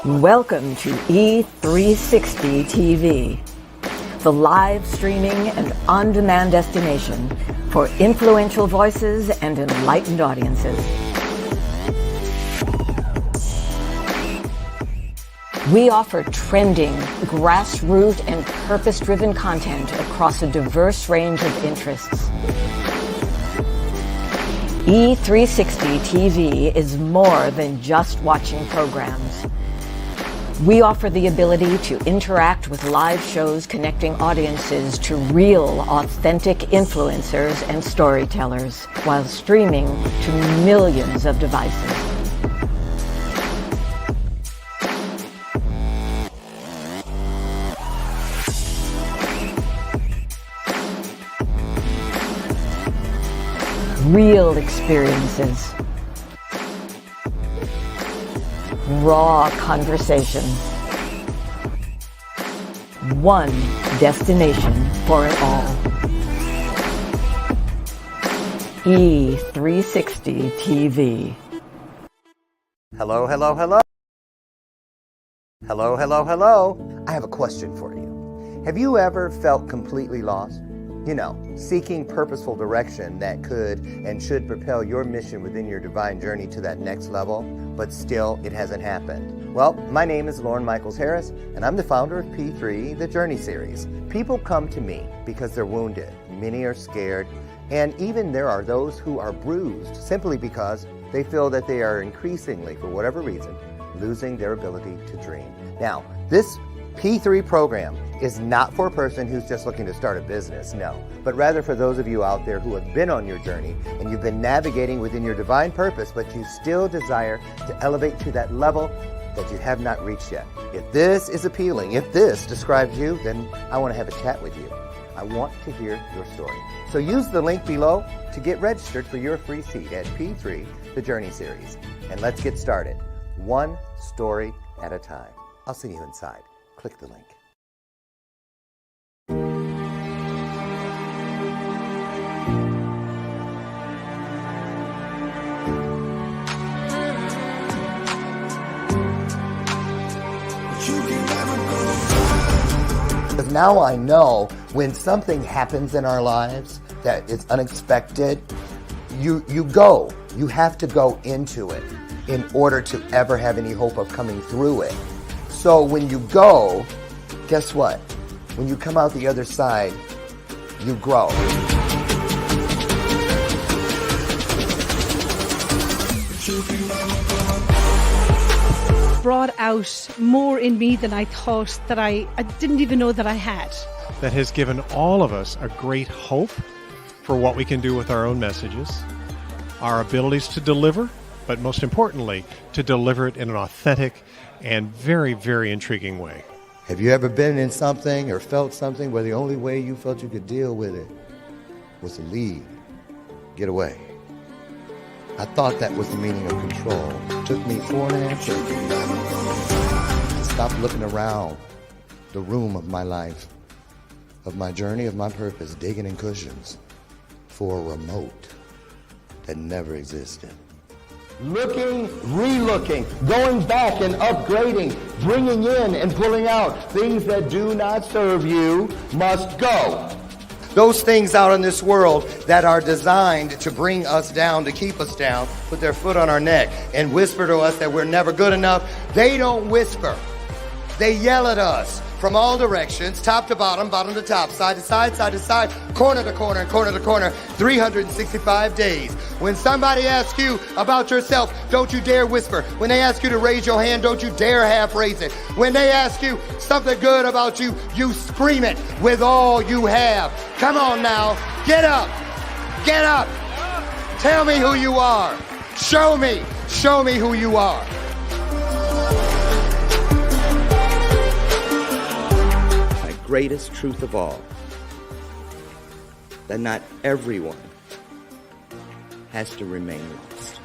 Welcome to E360 TV, the live streaming and on-demand destination for influential voices and enlightened audiences. We offer trending, grassroots, and purpose-driven content across a diverse range of interests. E360 TV is more than just watching programs. We offer the ability to interact with live shows connecting audiences to real, authentic influencers and storytellers while streaming to millions of devices. Real experiences. Raw conversation. One destination for it all. E360 TV. Hello, hello, hello. Hello, hello, hello. I have a question for you. Have you ever felt completely lost? You know, seeking purposeful direction that could and should propel your mission within your divine journey to that next level, but still it hasn't happened. Well, my name is Lauren Michaels Harris, and I'm the founder of P3, the Journey Series. People come to me because they're wounded. Many are scared, and even there are those who are bruised simply because they feel that they are increasingly, for whatever reason, losing their ability to dream. Now, this P3 program is not for a person who's just looking to start a business, no, but rather for those of you out there who have been on your journey and you've been navigating within your divine purpose, but you still desire to elevate to that level that you have not reached yet. If this is appealing, if this describes you, then I want to have a chat with you. I want to hear your story. So use the link below to get registered for your free seat at P3, the Journey Series. And let's get started, one story at a time. I'll see you inside. Click the link. Because now I know when something happens in our lives that is unexpected, you have to go into it in order to ever have any hope of coming through it. So when you go, guess what? When you come out the other side, you grow. Brought out more in me than I thought that I didn't even know that I had. That has given all of us a great hope for what we can do with our own messages, our abilities to deliver, but most importantly, to deliver it in an authentic and very, very intriguing way. Have you ever been in something or felt something where the only way you felt you could deal with it was to leave, get away? I thought that was the meaning of control. It took me 4.5 years to stop looking around the room of my life, of my journey, of my purpose, digging in cushions for a remote that never existed. Looking, re-looking, going back and upgrading, bringing in and pulling out. Things that do not serve you must go. Those things out in this world that are designed to bring us down, to keep us down, put their foot on our neck and whisper to us that we're never good enough. They don't whisper. They yell at us from all directions, top to bottom, bottom to top, side to side, side to side, corner to corner, corner to corner, 365 days. When somebody asks you about yourself, don't you dare whisper. When they ask you to raise your hand, don't you dare half raise it. When they ask you something good about you, you scream it with all you have. Come on now, get up, get up. Tell me who you are. Show me who you are. Greatest truth of all, that not everyone has to remain lost.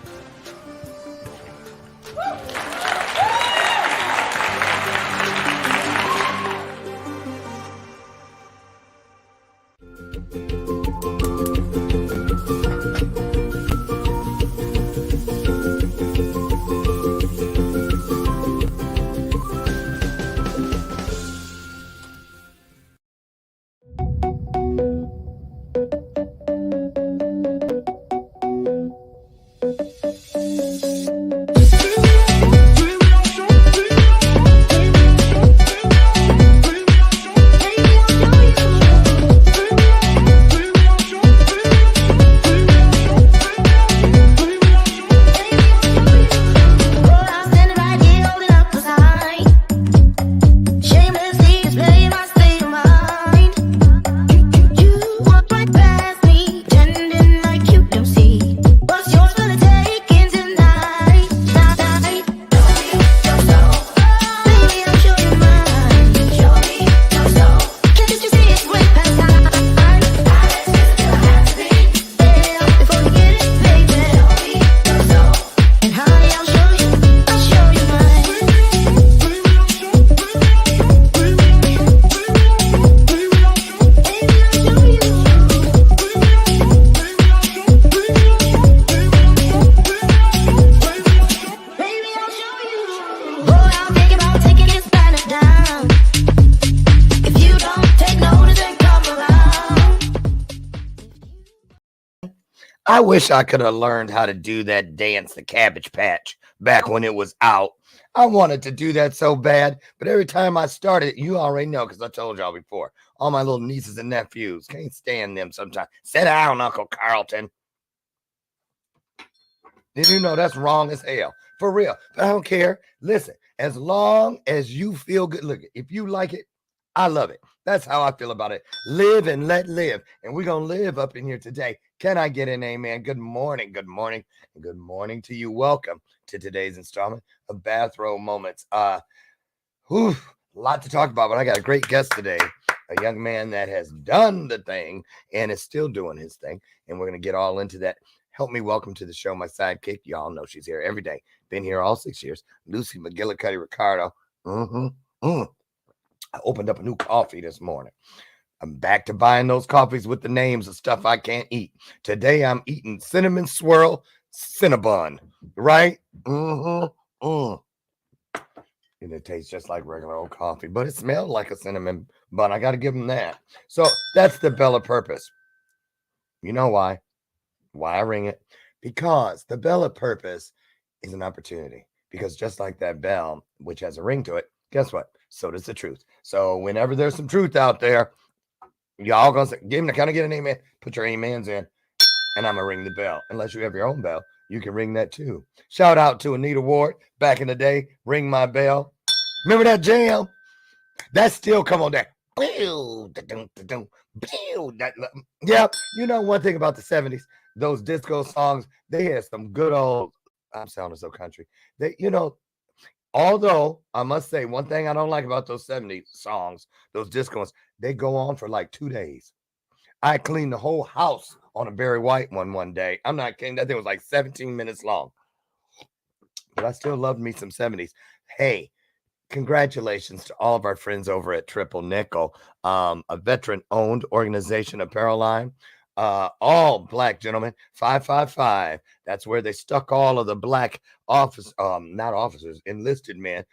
I wish I could have learned how to do that dance, the Cabbage Patch, back when it was out. I wanted to do that so bad, but every time I started, you already know because I told y'all before, all my little nieces and nephews can't stand them sometimes. Sit down, Uncle Carlton. Did you know that's wrong as hell? For real. But I don't care. Listen, as long as you feel good, look, if you like it, I love it. That's how I feel about it. Live and let live. And we're going to live up in here today. Can I get an amen? Good morning. Good morning. And good morning to you. Welcome to today's installment of Bathrobe Moments. A lot to talk about, but I got a great guest today. A young man that has done the thing and is still doing his thing. And we're going to get all into that. Help me welcome to the show my sidekick. Y'all know she's here every day. Been here all 6 years. Lucy McGillicuddy Ricardo. I opened up a new coffee this morning. I'm back to buying those coffees with the names of stuff I can't eat. Today I'm eating cinnamon swirl Cinnabon, right? And it tastes just like regular old coffee, but it smelled like a cinnamon bun. I got to give them that. So that's the bell of purpose. You know why? Why I ring it? Because the bell of purpose is an opportunity. Because just like that bell, which has a ring to it, guess what? So does the truth. So whenever there's some truth out there, y'all gonna say, can I get an amen? Put your amens in, and I'm gonna ring the bell. Unless you have your own bell, you can ring that too. Shout out to Anita Ward back in the day. Ring my bell. Remember that jam? That still come on there. Yeah, you know one thing about the 70s, those disco songs, they had some good old, I'm sounding so country. They, although I must say one thing I don't like about those 70s songs, those disco ones, they go on for like 2 days. I cleaned the whole house on a Barry White one day. I'm not kidding. That thing was like 17 minutes long. But I still loved me some 70s. Hey, congratulations to all of our friends over at Triple Nickel, a veteran-owned organization apparel line. All black gentlemen, 555. That's where they stuck all of the black not officers, enlisted men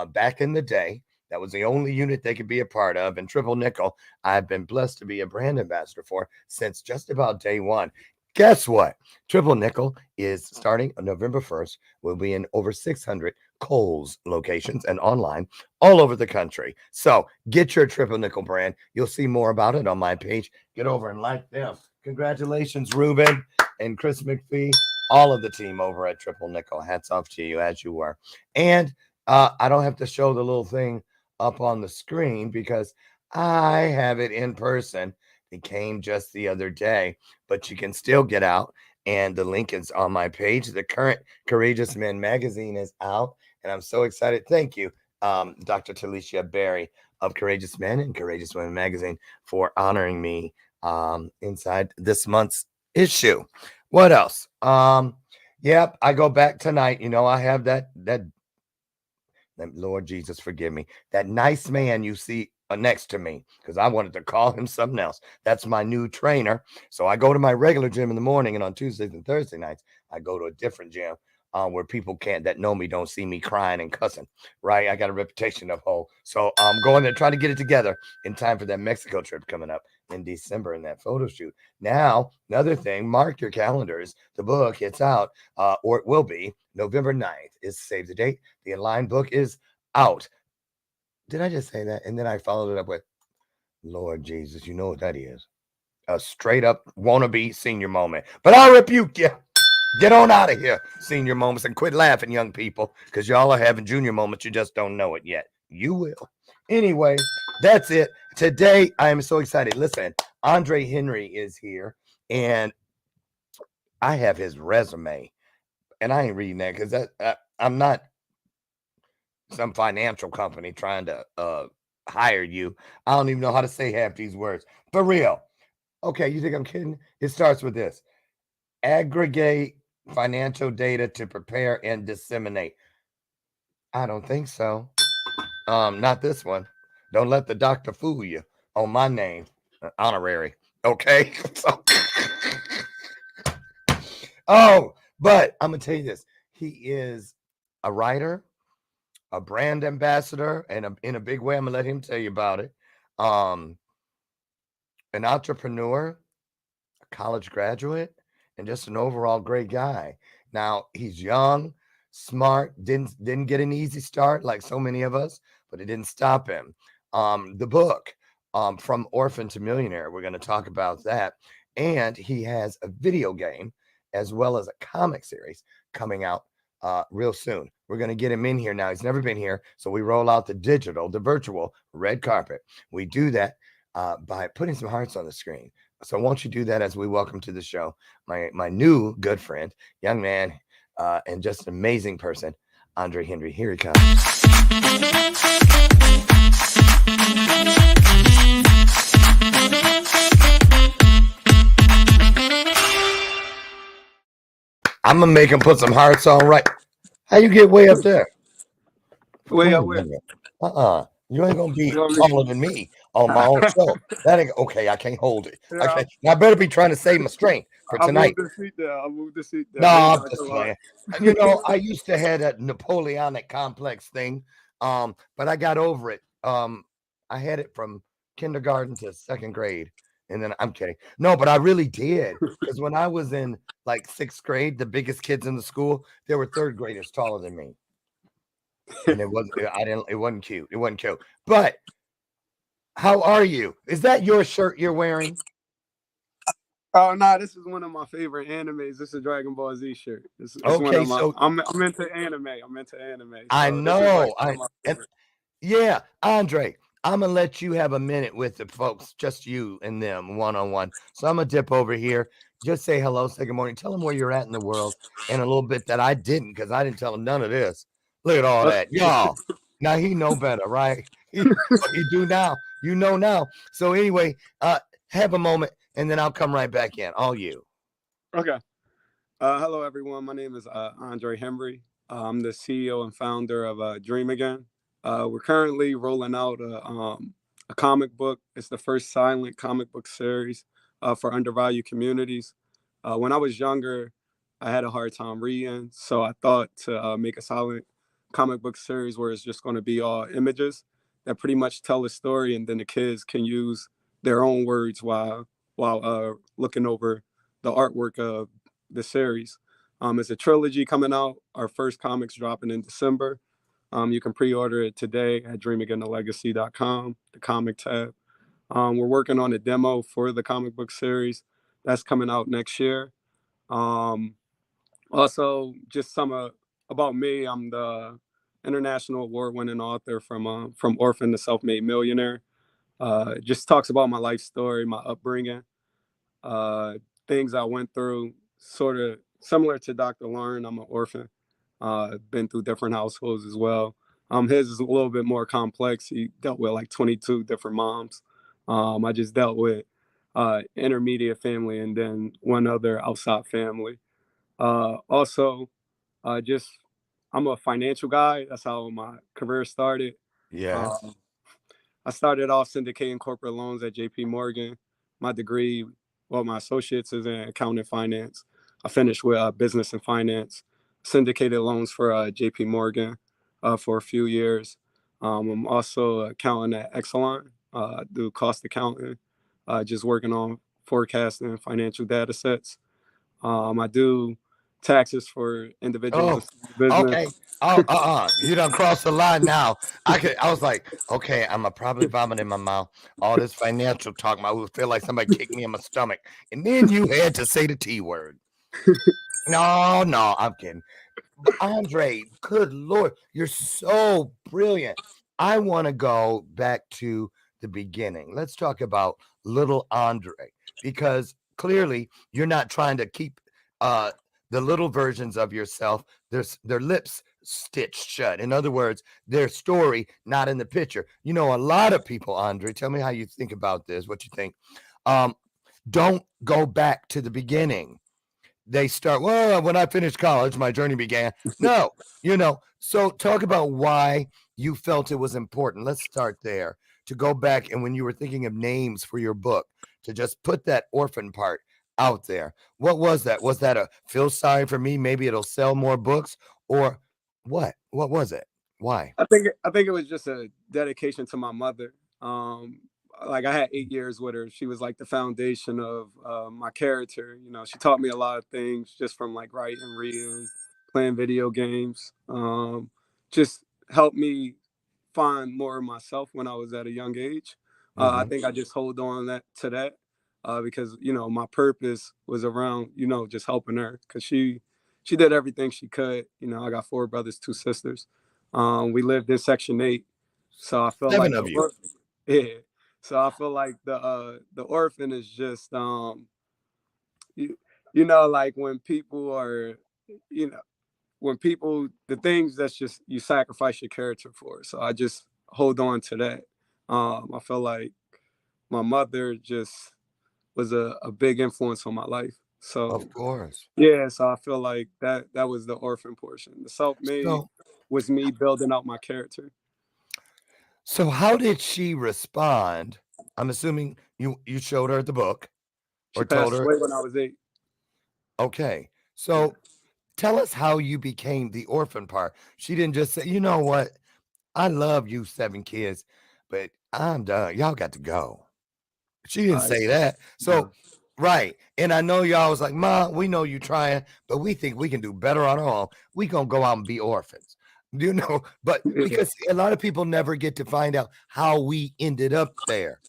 back in the day. That was the only unit they could be a part of. And Triple Nickel, I've been blessed to be a brand ambassador for since just about day one. Guess what? Triple Nickel is starting on November 1st. We'll be in over 600 Kohl's locations and online all over the country. So get your Triple Nickel brand. You'll see more about it on my page. Get over and like them. Congratulations, Ruben and Chris McPhee, all of the team over at Triple Nickel. Hats off to you as you were. And I don't have to show the little thing up on the screen because I have it in person. It came just the other day, but you can still get out. And the link is on my page. The current Courageous Men magazine is out, and I'm so excited. Thank you, Dr. Talicia Berry of Courageous Men and Courageous Women magazine for honoring me inside this month's issue. What else? Yep, I go back tonight. I have that Lord Jesus, forgive me. That nice man you see next to me, because I wanted to call him something else. That's my new trainer. So I go to my regular gym in the morning, and on Tuesdays and Thursday nights, I go to a different gym where people that know me don't see me crying and cussing, right? I got a reputation of hoe. So I'm going there trying to get it together in time for that Mexico trip coming up in December and that photo shoot. Now, another thing, mark your calendars. The book, it's out, or it will be November 9th is save the date. The online book is out. Did I just say that? And then I followed it up with, Lord Jesus, you know what that is. A straight up wannabe senior moment. But I rebuke you. Get on out of here, senior moments, and quit laughing, young people, because y'all are having junior moments. You just don't know it yet. You will. Anyway, that's it. Today, I am so excited. Listen, Andre Henry is here, and I have his resume. And I ain't reading that because I'm not some financial company trying to hire you. I don't even know how to say half these words. For real. Okay, you think I'm kidding? It starts with this. Aggregate financial data to prepare and disseminate. I don't think so. Not this one. Don't let the doctor fool you on my name. Honorary. Okay. But I'm gonna tell you this. He is a writer, a brand ambassador, and in a big way, I'm gonna let him tell you about it. An entrepreneur, a college graduate, and just an overall great guy. Now he's young, smart, didn't get an easy start like so many of us, but it didn't stop him. The book, From Orphan to Millionaire, we're going to talk about that. And he has a video game as well as a comic series coming out real soon. We're going to get him in here now. He's never been here. So we roll out the virtual red carpet. We do that by putting some hearts on the screen. So won't you do that as we welcome to the show my new good friend, young man, and just an amazing person, Andre Henry. Here he comes. I'm gonna make him put some hearts on right. How you get way up there? Way up where? You ain't gonna be taller than me on my own show. That ain't okay. I can't hold it. Okay, I better be trying to save my strength for tonight. I'll move the seat down. No, I'm just playing. You know, I used to have that Napoleonic complex thing, but I got over it. I had it from kindergarten to second grade, and then I'm kidding. No, but I really did, because when I was in like sixth grade, the biggest kids in the school, there were third graders taller than me. And it wasn't cute. It wasn't cute. But how are you? Is that your shirt you're wearing? Oh no, this is one of my favorite animes. This is a Dragon Ball Z shirt. Okay, so I'm into anime. I'm into anime. So I know. Yeah, Andre, I'm gonna let you have a minute with the folks, just you and them, one-on-one. So I'm gonna dip over here. Just say hello, say good morning, tell them where you're at in the world, and a little bit that I didn't, because I didn't tell them none of this. Look at all that, y'all. Now he know better, right? You do now. You know now. So anyway, have a moment, and then I'll come right back in. All you. Okay. Hello, everyone. My name is Andre Henry. I'm the CEO and founder of Dream Again. We're currently rolling out a comic book. It's the first silent comic book series for undervalued communities. When I was younger, I had a hard time reading, so I thought to make a silent comic book series where it's just going to be all images that pretty much tell a story, and then the kids can use their own words while looking over the artwork of the series. It's a trilogy coming out. Our first comic's dropping in December. You can pre-order it today at dreamagainthelegacy.com, the comic tab. We're working on a demo for the comic book series that's coming out next year. Also, just some about me. I'm the international award-winning author from Orphan to Self-Made Millionaire. Just talks about my life story, my upbringing, things I went through, sort of similar to Dr. Lauren. I'm an orphan. Been through different households as well. His is a little bit more complex. He dealt with like 22 different moms. I just dealt with intermediate family and then one other outside family. Also, just I'm a financial guy. That's how my career started. Yes. I started off syndicating corporate loans at JP Morgan. My degree, my associates is in accounting finance. I finished with business and finance, syndicated loans for JP Morgan for a few years. I'm also an accountant at Exelon, do cost accounting, just working on forecasting financial data sets. I do taxes for individuals. Okay. You done crossed the line now. I was like, okay, I'm probably vomit in my mouth. All this financial talk, I would feel like somebody kicked me in my stomach. And then you had to say the T word. No, I'm kidding. But Andre, good Lord, you're so brilliant. I want to go back to the beginning. Let's talk about little Andre, because clearly you're not trying to keep the little versions of yourself, their lips stitched shut. In other words, their story not in the picture. You know, a lot of people, Andre, tell me how you think about this, what you think. Don't go back to the beginning. They start, well, when I finished college, my journey began. No, so talk about why you felt it was important. Let's start there, to go back. And when you were thinking of names for your book, to just put that orphan part out there. What was that? Was that a feel sorry for me? Maybe it'll sell more books, or what? What was it? Why? I think it was just a dedication to my mother. like I had 8 years with her. She was like the foundation of my character. You know, she taught me a lot of things just from like writing, reading, playing video games. Just helped me find more of myself when I was at a young age. I Mm-hmm. think I just hold on to that because you know my purpose was around just helping her because she did everything she could. You know, I got 4 brothers, 2 sisters. We lived in Section 8, so I felt 7 like of you. yeah. So I feel like the orphan is just you, you know, like when people are you know when people the things that's just you sacrifice your character for. So I just hold on to that. I feel like my mother just was a big influence on my life. So Of course. yeah, so I feel like that was the orphan portion. The self-made So, was me building out my character. so how did she respond? I'm assuming you showed her the book She or told passed her. away when I was 8. Okay. Yeah. So tell us how you became the orphan part. She didn't just say, you know what? I love you 7 kids, but I'm done. Y'all got to go. She didn't All right. say that. No. So, right. And I know y'all was like, Ma, we know you trying, but we think we can do better on our own. We gonna go out and be orphans. You know, but Yeah. because a lot of people never get to find out how we ended up there.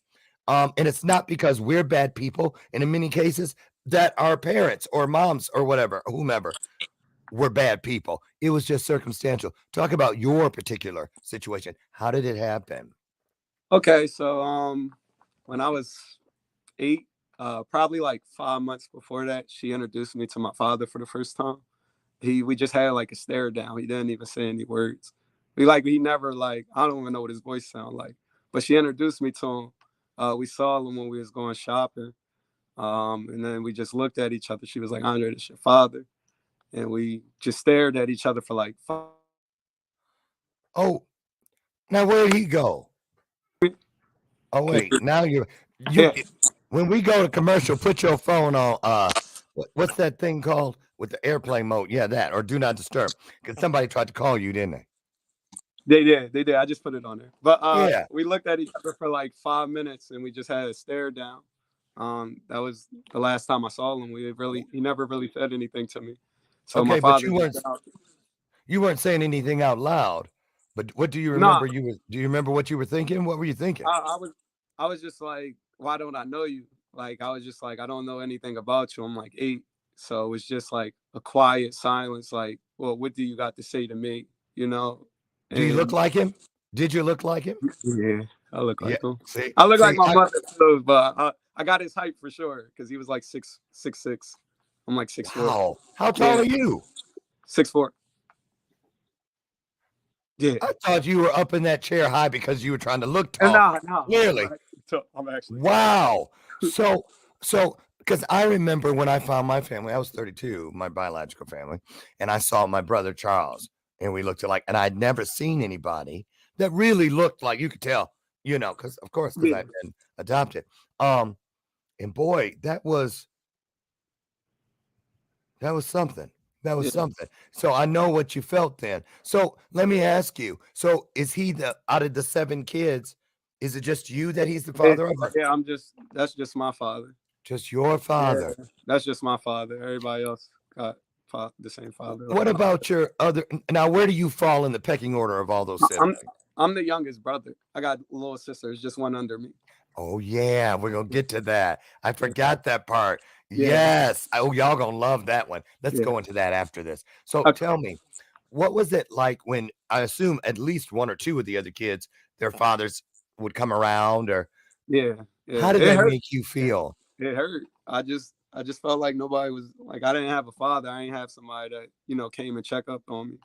And it's not because we're bad people, and in many cases, that our parents or moms or whatever, whomever, were bad people. It was just circumstantial. Talk about your particular situation. How did it happen? Okay, so when I was 8, probably like 5 months before that, she introduced me to my father for the first time. We just had like a stare down. He didn't even say any words. He never like I don't even know what his voice sounded like. But she introduced me to him. We saw him when we was going shopping. And then we just looked at each other. She was like, Andre, this your father. And we just stared at each other for like 5. Oh, now where'd he go? Oh wait, now you Yeah, when we go to commercial, put your phone on what's that thing called with the airplane mode? Yeah, that or do not disturb. Because somebody tried to call you, didn't they? they did. I just put it on there. But Yeah. we looked at each other for like 5 minutes and we just had a stare down. That was the last time I saw him. He never really said anything to me. So my Okay, but father just went out. you weren't saying anything out loud. But what do you Nah, remember? Do you remember what you were thinking? What were you thinking? I was just like, why don't I know you? Like I was just like, I don't know anything about you. I'm like 8. So it was just like a quiet silence, like, well, what do you got to say to me? You know? Do you look And like him? Did you look like him? yeah, I look Yeah. like him. See, I look like see, my mother too, but I got his height for sure because he was like 6'6". I'm like 6'4". wow. How tall Yeah, are you? 6'4". Yeah. I thought you were up in that chair high because you were trying to look And tall. no, Clearly. I'm actually tall. Wow. So because I remember when I found my family, I was 32, my biological family, and I saw my brother Charles, and we looked alike, and I'd never seen anybody that really looked like you could tell, because of course, because Yeah, I'd been adopted. Um, and boy, that was something. That was yeah, something. So I know what you felt then. So let me ask you. So is he the out of the 7 kids? Is it just you that he's the yeah, father of, or yeah. That's just my father. just your Yeah, father? that's just my father. Everybody else got the same father. What about your other? Now, where do you fall in the pecking order of all those I'm siblings? I'm the youngest brother. I got a little sister. It's just one under me. Oh yeah, we're gonna get to that. I Yeah, forgot that part. yeah, Yes. Oh, y'all gonna love that one. Let's yeah. go into that after this. So Okay. tell me, what was it like when I assume at least 1 or 2 of the other kids, their fathers would come around, or Yeah, yeah. how did It that hurt. make you feel? It hurt. I just felt like nobody was like I didn't have a father. I didn't have somebody that came and check up on me,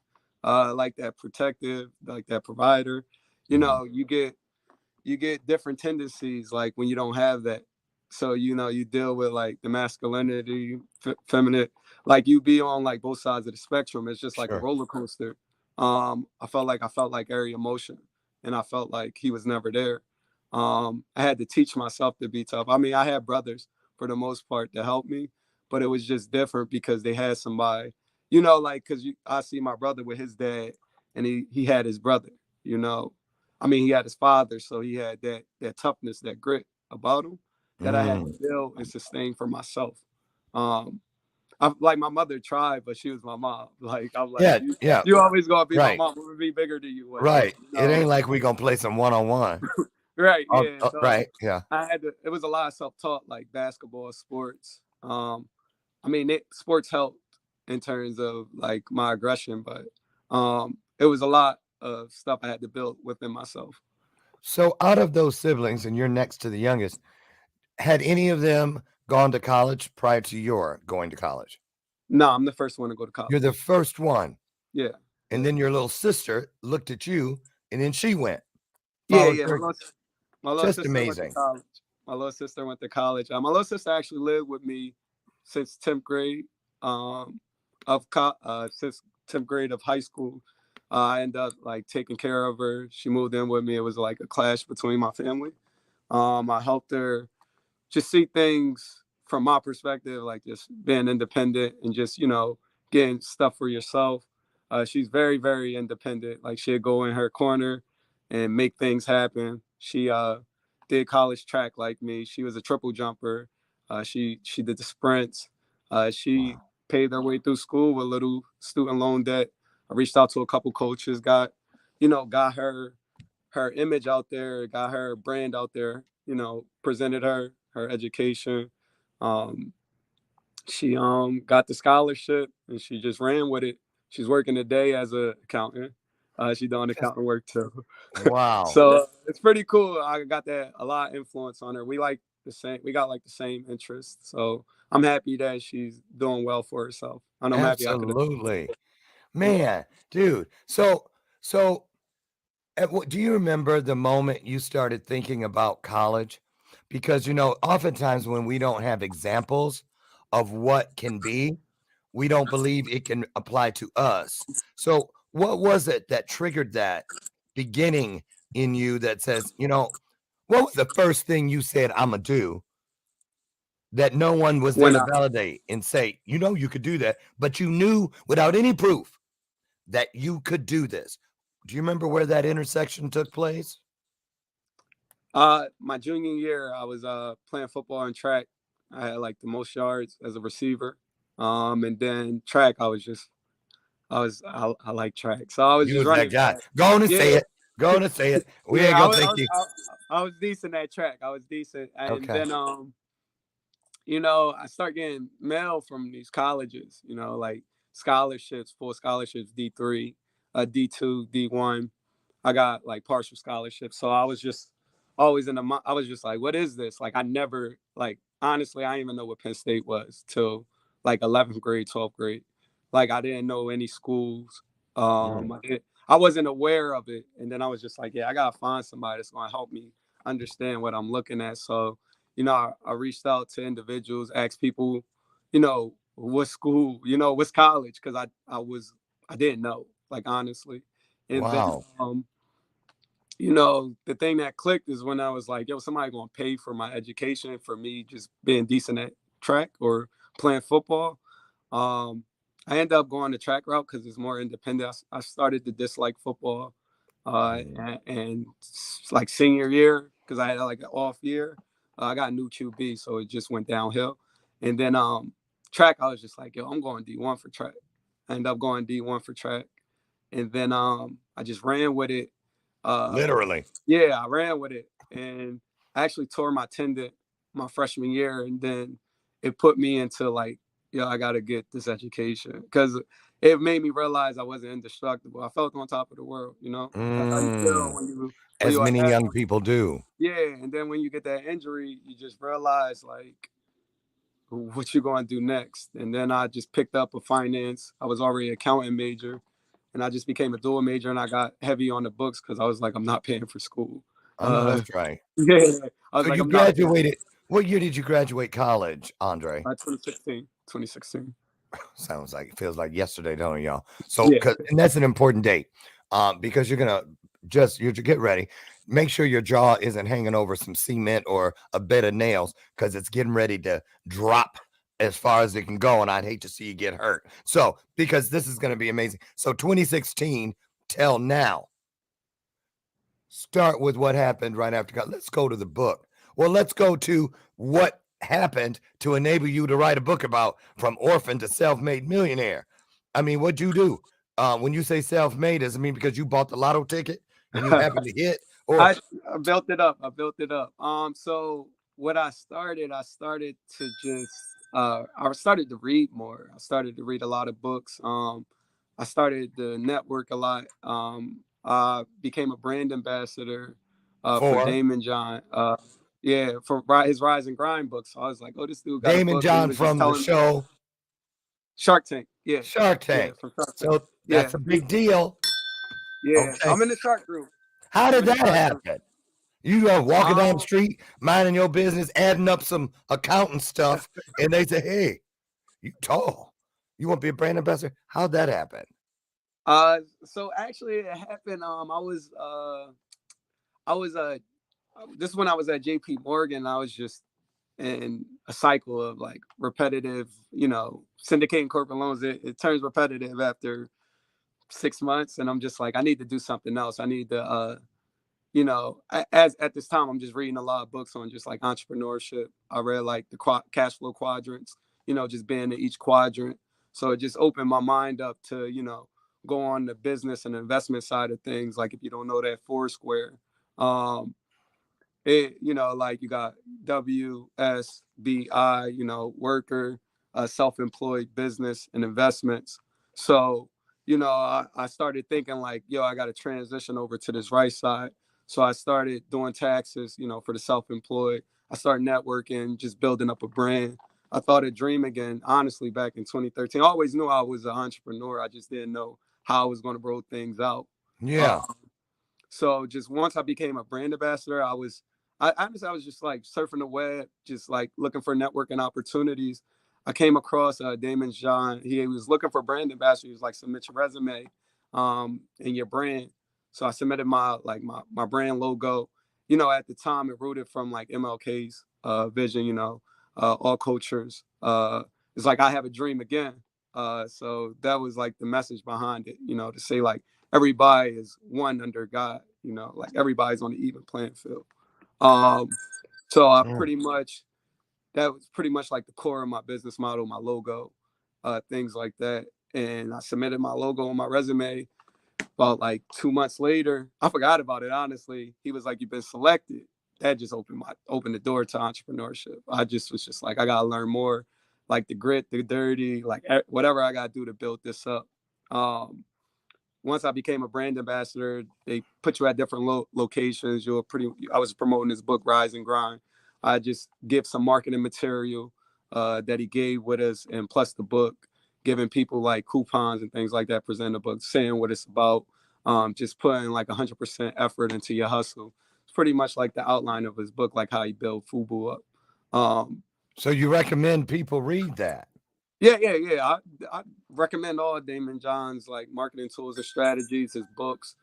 like that protective, like that provider. Mhm. You get different tendencies like when you don't have that. So you deal with like the masculinity, feminine, like you be on like both sides of the spectrum. It's just like a Sure. roller coaster. I felt like every emotion, and I felt like he was never there. I had to teach myself to be tough. I mean, I had brothers for the most part to help me, but it was just different because they had somebody, like because I see my brother with his dad, and he had his brother, you know, I mean, he had his father, so he had that toughness, that grit about him that I had to build and sustain for myself. Um, I like my mother tried, but she was my mom. Like I'm like, Yeah, yeah, you always gonna be my right, mom. I'm gonna be bigger than you. Whatever. right. It ain't like we gonna play some one-on-one. Right. Yeah. So Right, yeah. I had to. It was a lot of self-taught, like basketball, sports. I mean, sports helped in terms of like my aggression, but it was a lot of stuff I had to build within myself. So out of those siblings, and you're next to the youngest, had any of them gone to college prior to your going to college? No, I'm the first one to go to You're college. the first one. Yeah. And then your little sister looked at you and then she went, Yeah. followed Yeah. her. My little Just sister went to amazing. college. My little sister went to college. My little sister actually lived with me since 10th grade since 10th grade of high school. I ended up like taking care of her. She moved in with me. It was like a clash between my family. I helped her just see things from my perspective, like just being independent and just, getting stuff for yourself. She's very, very independent. Like she'd go in her corner and make things happen. She did college track like me. She was a triple jumper. She did the sprints. She Wow. paid her way through school with little student loan debt. I reached out to a couple coaches, got her image out there, got her brand out there, presented her education. Um, she got the scholarship and she just ran with it. She's working today as an accountant. She's doing Just accountant work too. wow. So it's pretty cool. I got that a lot of influence on her. We like the same. We got like the same interests. So I'm happy that she's doing well for herself. And I'm happy I could. Absolutely. Yeah. Man, dude. So do you remember the moment you started thinking about college? Because oftentimes when we don't have examples of what can be, we don't believe it can apply to us. So what was it that triggered that beginning in you that says, what was the first thing you said, I'm gonna do, that no one was there When to I validate and say, you could do that, but you knew without any proof that you could do this? Do you remember where that intersection took place? my junior year, I was playing football and track. I had like the most yards as a receiver. And then track, I like track, so I was You just was that running guy. fast. Go on and say Yeah, it. Go on and say it. We yeah, ain't gonna take you. I was decent at track. I was decent, and Okay. then I start getting mail from these colleges. Like scholarships, full scholarships, D3, D2, D1. I got like partial scholarships, so I was just always I was just like, what is this? Like I never like honestly, I didn't even know what Penn State was till like 11th grade, 12th grade. Like I didn't know any schools. Mm. I wasn't aware of it, and then I was just like, yeah, I gotta find somebody that's gonna help me understand what I'm looking at. So, I reached out to individuals, asked people, what school, what's college, because I didn't know, like honestly, and then Wow. the thing that clicked is when I was like, yo, somebody gonna pay for my education for me just being decent at track or playing football. Um, I ended up going the track route because it's more independent. I started to dislike football, Mm. and like senior year because I had like an off year. I got a new QB, so it just went downhill. And then track, I was just like, yo, I'm going D1 for track. I ended up going D1 for track, and then I just ran with it. Uh, Literally. yeah, I ran with it, and I actually tore my tendon my freshman year, and then it put me into like, I got to get this education because it made me realize I wasn't indestructible. I felt on top of the world. That's how you feel Mm. when As you many ahead. young people do. Yeah, and then when you get that injury, you just realize like what you going to do next. And then I just picked up a finance. I was already an accounting major, and I just became a dual major, and I got heavy on the books because I was like, I'm not paying for school. I know Uh, that's right. yeah, I was So like, you I'm not paying. graduated. What year did you graduate college, Andre? 2016. Sounds like it feels like yesterday, don't it, y'all? So, Yeah. and that's an important date, because you're gonna you get ready. Make sure your jaw isn't hanging over some cement or a bed of nails because it's getting ready to drop as far as it can go, and I'd hate to see you get hurt. So, because this is going to be amazing. So, 2016 till now, start with what happened right after God. Let's go to the book. Well, let's go to what happened to enable you to write a book about from orphan to self-made millionaire. I mean, what'd you do? When you say self-made, does it mean because you bought the lotto ticket and you happened to hit? Or I built it up. I built it up. So what I started to just I started to read more. I started to read a lot of books. I started to network a lot. I became a brand ambassador for for Damon John. Yeah, for his Rise and Grind books. So I was like, oh, this dude got a Damon book, and he John was just from the telling me show Shark Tank. Yeah, Shark yeah, Tank. from Shark Tank. So Yeah, that's a big deal. yeah. Okay. I'm in the Shark group. How I'm did in the that Shark group. happen? You are walking down the Um, street, minding your business, adding up some accountant stuff, and they say, "Hey, you tall. You want to be a brand ambassador?" How'd that happen? so actually it happened. I was this is when I was at JP Morgan. I was just in a cycle of like repetitive, syndicating corporate loans. It turns repetitive after 6 months, and I'm just like, I need to do something else. I need to, as at this time, I'm just reading a lot of books on just like entrepreneurship. I read like the cash flow quadrants, just being in each quadrant. So it just opened my mind up to, go on the business and investment side of things. Like if you don't know that Foursquare, um, like you got WSBI, worker, self-employed business and investments. So, I started thinking like, yo, I got to transition over to this right side. So I started doing taxes, for the self-employed. I started networking, just building up a brand. I thought of Dream Again, honestly, back in 2013. I always knew I was an entrepreneur. I just didn't know how I was going to roll things out. Yeah. Uh, so just once I became a brand ambassador, I was just like surfing the web, just like looking for networking opportunities. I came across Damon John. He was looking for brand ambassadors. He was like, submit your resume, and your brand. So I submitted my brand logo. At the time it rooted from like MLK's vision. All cultures. It's like I have a dream again. So that was like the message behind it. To say like everybody is one under God. Like everybody's on the even playing field. So that was pretty much like the core of my business model, my logo, things like that. And I submitted my logo on my resume. About like 2 months later, I forgot about it. Honestly, he was like, "You've been selected." That just opened the door to entrepreneurship. I just was just like, I gotta learn more, like the grit, the dirty, like whatever I gotta do to build this up. Um, Once I became a brand ambassador, they put you at different locations. I was promoting his book, Rise and Grind. I just give some marketing material that he gave with us, and plus the book, giving people like coupons and things like that, present the book, saying what it's about, just putting like 100% effort into your hustle. It's pretty much like the outline of his book, like how he built FUBU up. So you recommend people read that? Yeah. I recommend all Damon John's like marketing tools and strategies, his books,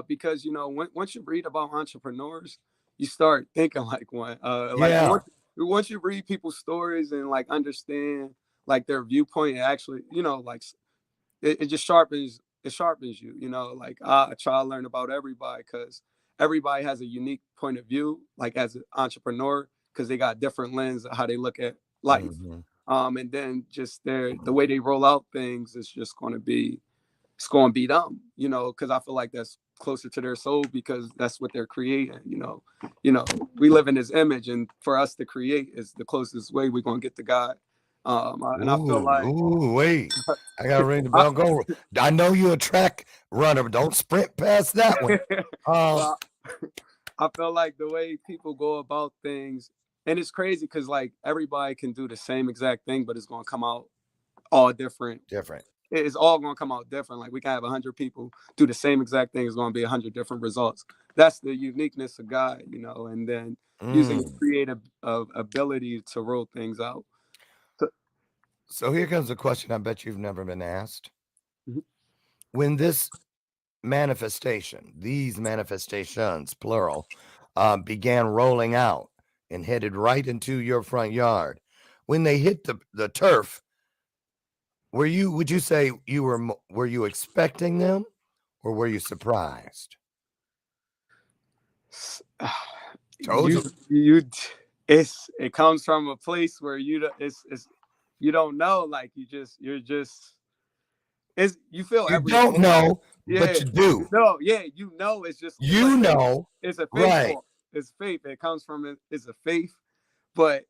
because once you read about entrepreneurs, you start thinking like one. Like Yeah. once you read people's stories and like understand like their viewpoint, it actually like it just sharpens you. Like I try to learn about everybody because everybody has a unique point of view, like as an entrepreneur, because they got different lens of how they look at life. Mhm. And then just the way they roll out things is just it's going to be them, because I feel like that's closer to their soul because that's what they're creating. We live in His image, and for us to create is the closest way we're going to get to God. And I feel like Wait. I gotta ring the I, bell. Go. I know you're a track runner, but don't sprint past that one. well, I feel like the way people go about things, and it's crazy because like everybody can do the same exact thing, but it's going to come out all different. Different. It's all going to come out different. Like we can have 100 people do the same exact thing. It's going to be 100 different results. That's the uniqueness of God, and then using your creative ability to roll things out. So here comes a question I bet you've never been asked. Mhm. When this manifestation, these manifestations, plural, began rolling out and headed right into your front yard, when they hit the turf, would you say were you expecting them or were you surprised? S- Told you. you it comes from a place where it's you don't know, like you're just it's you feel You every don't emotion. know, Yeah, but you do. it's You like faith. know, It's a faith right? walk. It's faith. It comes from it's a faith, but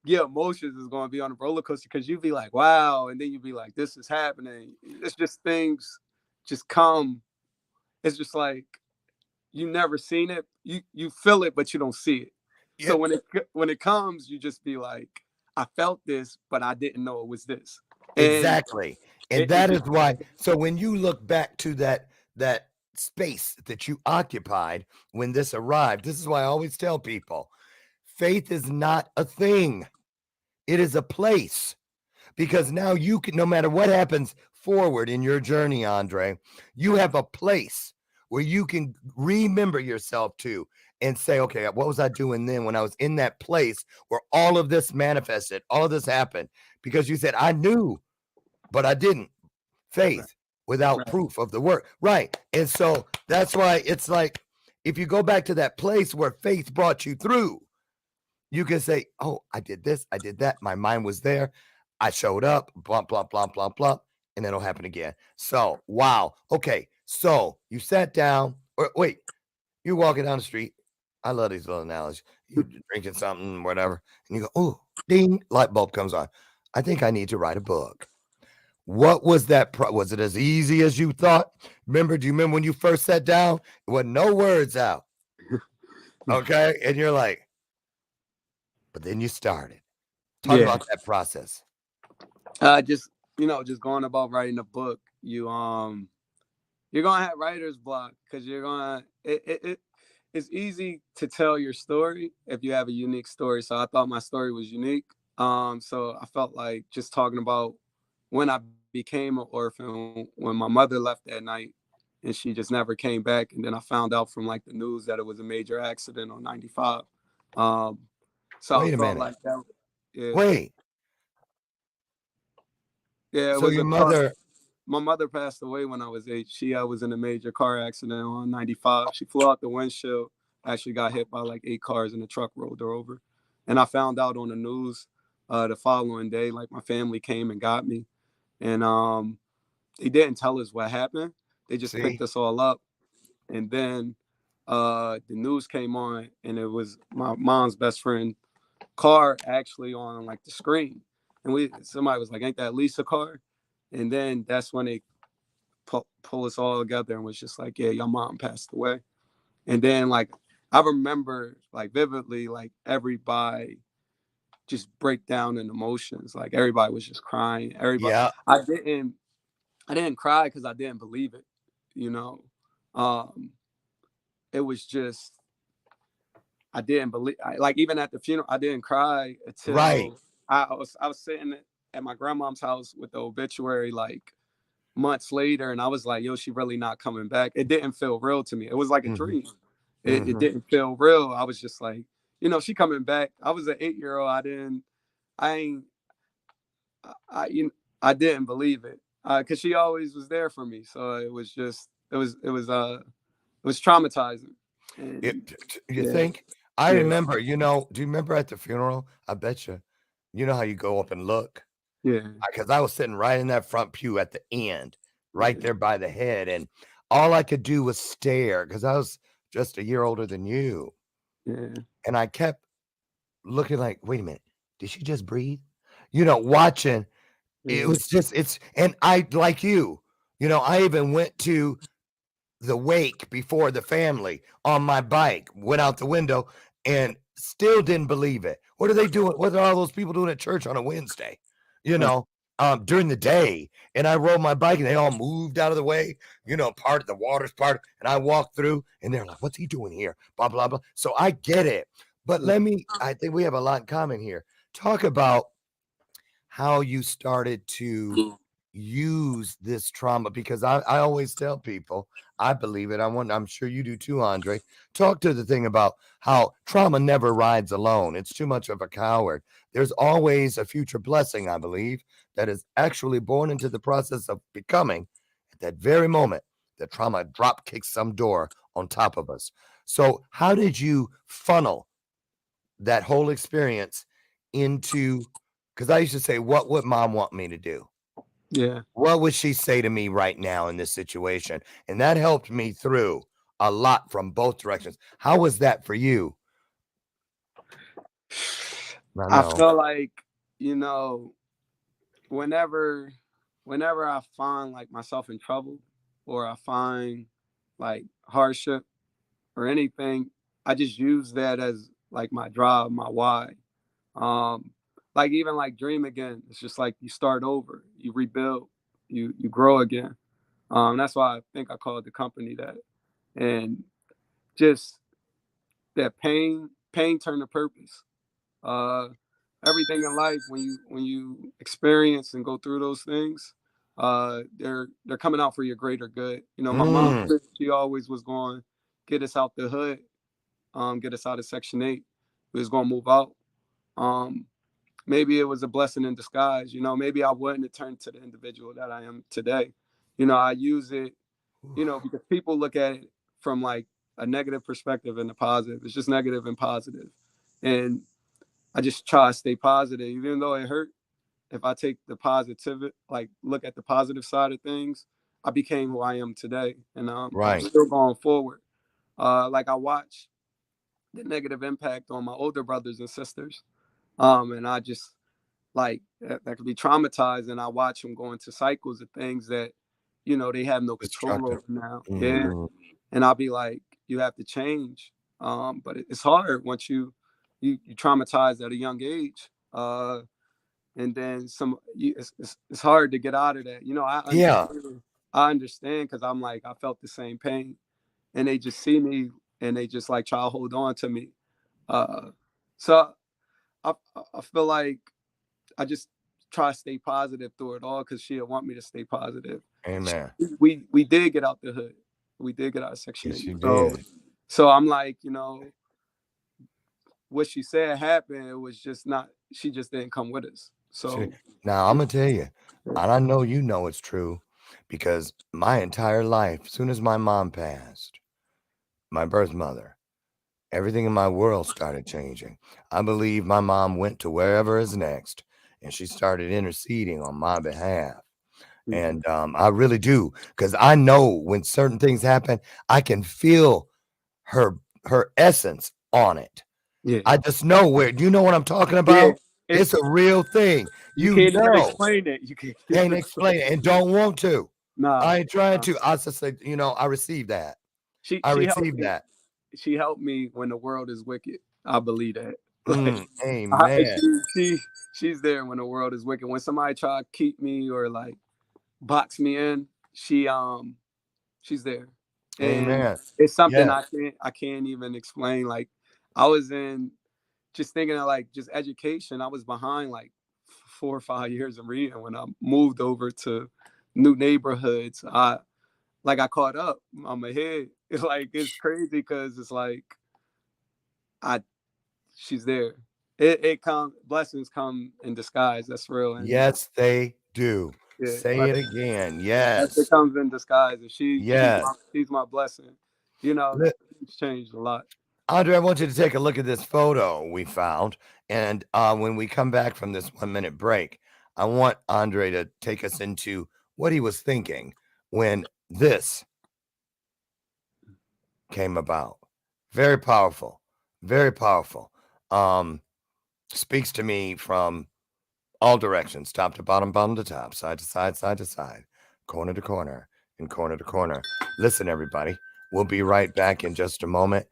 your emotions is going to be on a roller coaster because you be like, wow, and then you be like, this is happening. It's just things just come. It's just like you never seen it. You feel it, but you don't see it. Yeah, So when it comes, you just be like, I felt this, but I didn't know it was this. And exactly. And it that is just why. So when you look back to that space that you occupied when this arrived, this is why I always tell people, faith is not a thing. It is a place. Because now you can, no matter what happens forward in your journey, Andre, you have a place where you can remember yourself to and say, okay, what was I doing then when I was in that place where all of this manifested, all of this happened? Because you said, I knew, but I didn't. right, Faith without right. proof of the work. Right. And so that's why it's like, if you go back to that place where faith brought you through, you can say, oh, I did this, I did that. My mind was there. I showed up, blah, blah, blah, blah, blah, and it'll happen again. So, wow. Okay. So you sat down, or wait, you're walking down the street. I love these little analogies. You drinking something, whatever, and you go, oh, ding, light bulb comes on. I think I need to write a book. What was that? Was it as easy as you thought? Remember, do you remember when you first sat down? There were no words out. Okay. And you're like, but then you started. Talk Yeah. about that process. Just just going about writing a book, you're gonna have writer's block because you're gonna it's easy to tell your story if you have a unique story. So I thought my story was unique. So I felt like just talking about when I became an orphan, when my mother left that night and she just never came back, and then I found out from like the news that it was a major accident on 95. Um, so I Wait a felt minute. like that. Yeah, Wait. yeah, it So was your a car. mother, My mother passed away when I was 8. She was in a major car accident on 95. She flew out the windshield, actually got hit by like 8 cars and the truck rolled her over. And I found out on the news the following day, like my family came and got me. And they didn't tell us what happened. They just picked see? us all up. And then the news came on and it was my mom's best friend car actually on like the screen. And somebody was like, ain't that Lisa car? And then that's when they pull us all together and was just like, yeah, your mom passed away. And then like I remember like vividly, like everybody just break down in emotions. Like everybody was just crying. Everybody, Yeah. I didn't cry because I didn't believe it. You know, um, it was just I didn't believe. Like even at the funeral, I didn't cry Right. until I was sitting at my grandmom's house with the obituary like months later, and I was like, yo, she really not coming back. It didn't feel real to me. It was like a Hmm. dream. It Hmm. didn't feel real. I was just like, she coming back. I was an 8-year-old. I ain't, I didn't believe it. Cause she always was there for me. So it was just, it was traumatizing. And You yeah, think? I yeah, remember, do you remember at the funeral? I bet you know how you go up and look? yeah, Because I was sitting right in that front pew at the end, right yeah, there by the head. And all I could do was stare because I was just a year older than you. yeah, And I kept looking like, wait a minute, did she just breathe? Watching. It yeah. was just, and I, like you, I even went to the wake before the family on my bike, went out the window and still didn't believe it. What are they doing? What are all those people doing at church on a Wednesday? You Right. know, during the day. And I rode my bike and they all moved out of the way, part of the water's part. And I walked through and they're like, what's he doing here? Blah, blah, blah. So I get it. But I think we have a lot in common here. Talk about how you started to use this trauma because I always tell people I believe it. I'm sure you do too, Andre. Talk to the thing about how trauma never rides alone. It's too much of a coward. There's always a future blessing, I believe, that is actually born into the process of becoming at that very moment that trauma drop kicks some door on top of us. So how did you funnel that whole experience into, because I used to say, what would mom want me to do? Yeah. What would she say to me right now in this situation? And that helped me through a lot from both directions. How was that for you? I feel like, you know, whenever I find like myself in trouble, or I find like hardship or anything, I just use that as like my drive, my why. Like even like Dream Again, it's just like you start over, you rebuild, you grow again. That's why I think I called the company that. And just that pain turned to purpose. Uh, Everything in life, when you experience and go through those things, they're coming out for your greater good. You know, my mom, she always was going get us out the hood, get us out of Section 8. We was gonna move out. Maybe it was a blessing in disguise. You know, maybe I wouldn't have turned to the individual that I am today. You know, I use it, you know, because people look at it from like a negative perspective and a positive. It's just negative and positive. And I just try to stay positive, even though it hurt. If I take the positive, like look at the positive side of things, I became who I am today. And I'm still going forward. Like I watch the negative impact on my older brothers and sisters. And I just like that could be traumatized. And I watch them go into cycles of things that, you know, they have no control over now. Yeah. And I'll be like, you have to change. But it's hard once you traumatized at a young age. And then it's hard to get out of that. You know, I understand because I'm like, I felt the same pain, and they just see me and they just like try to hold on to me. So I feel like I just try to stay positive through it all because she'll want me to stay positive. Amen. We did get out the hood. We did get out of Section 8. Yes, you did. So I'm like, you know, what she said happened. It was just not. She just didn't come with us. So now I'm gonna tell you, and I know you know it's true, because my entire life, as soon as my mom passed, my birth mother, everything in my world started changing. I believe my mom went to wherever is next, and she started interceding on my behalf. And I really do, because I know when certain things happen, I can feel her essence on it. Yeah. I just know where. Do you know what I'm talking about? Yeah, it's a real thing. You can't even explain it. You can't explain it, and don't want to. Nah, I ain't trying to. I just say, you know, I received that. I received that. She helped me when the world is wicked. I believe that. Amen. She's there when the world is wicked. When somebody try to keep me or like box me in, she's there. And amen. It's something I can't even explain. Like I was in just thinking of like just education. I was behind like 4 or 5 years of reading when I moved over to new neighborhoods. I caught up. I'm ahead. It's like it's crazy because it's like she's there. Blessings come in disguise. That's real. And yes, they do. Yeah, say it again. Yes, it comes in disguise, and she's my blessing. You know, it's changed a lot. Andre, I want you to take a look at this photo we found, and when we come back from this 1-minute break, I want Andre to take us into what he was thinking when this came about. Very powerful, very powerful. Speaks to me from all directions, top to bottom, bottom to top, side to side, side to side, corner to corner, and corner to corner. Listen, everybody, we'll be right back in just a moment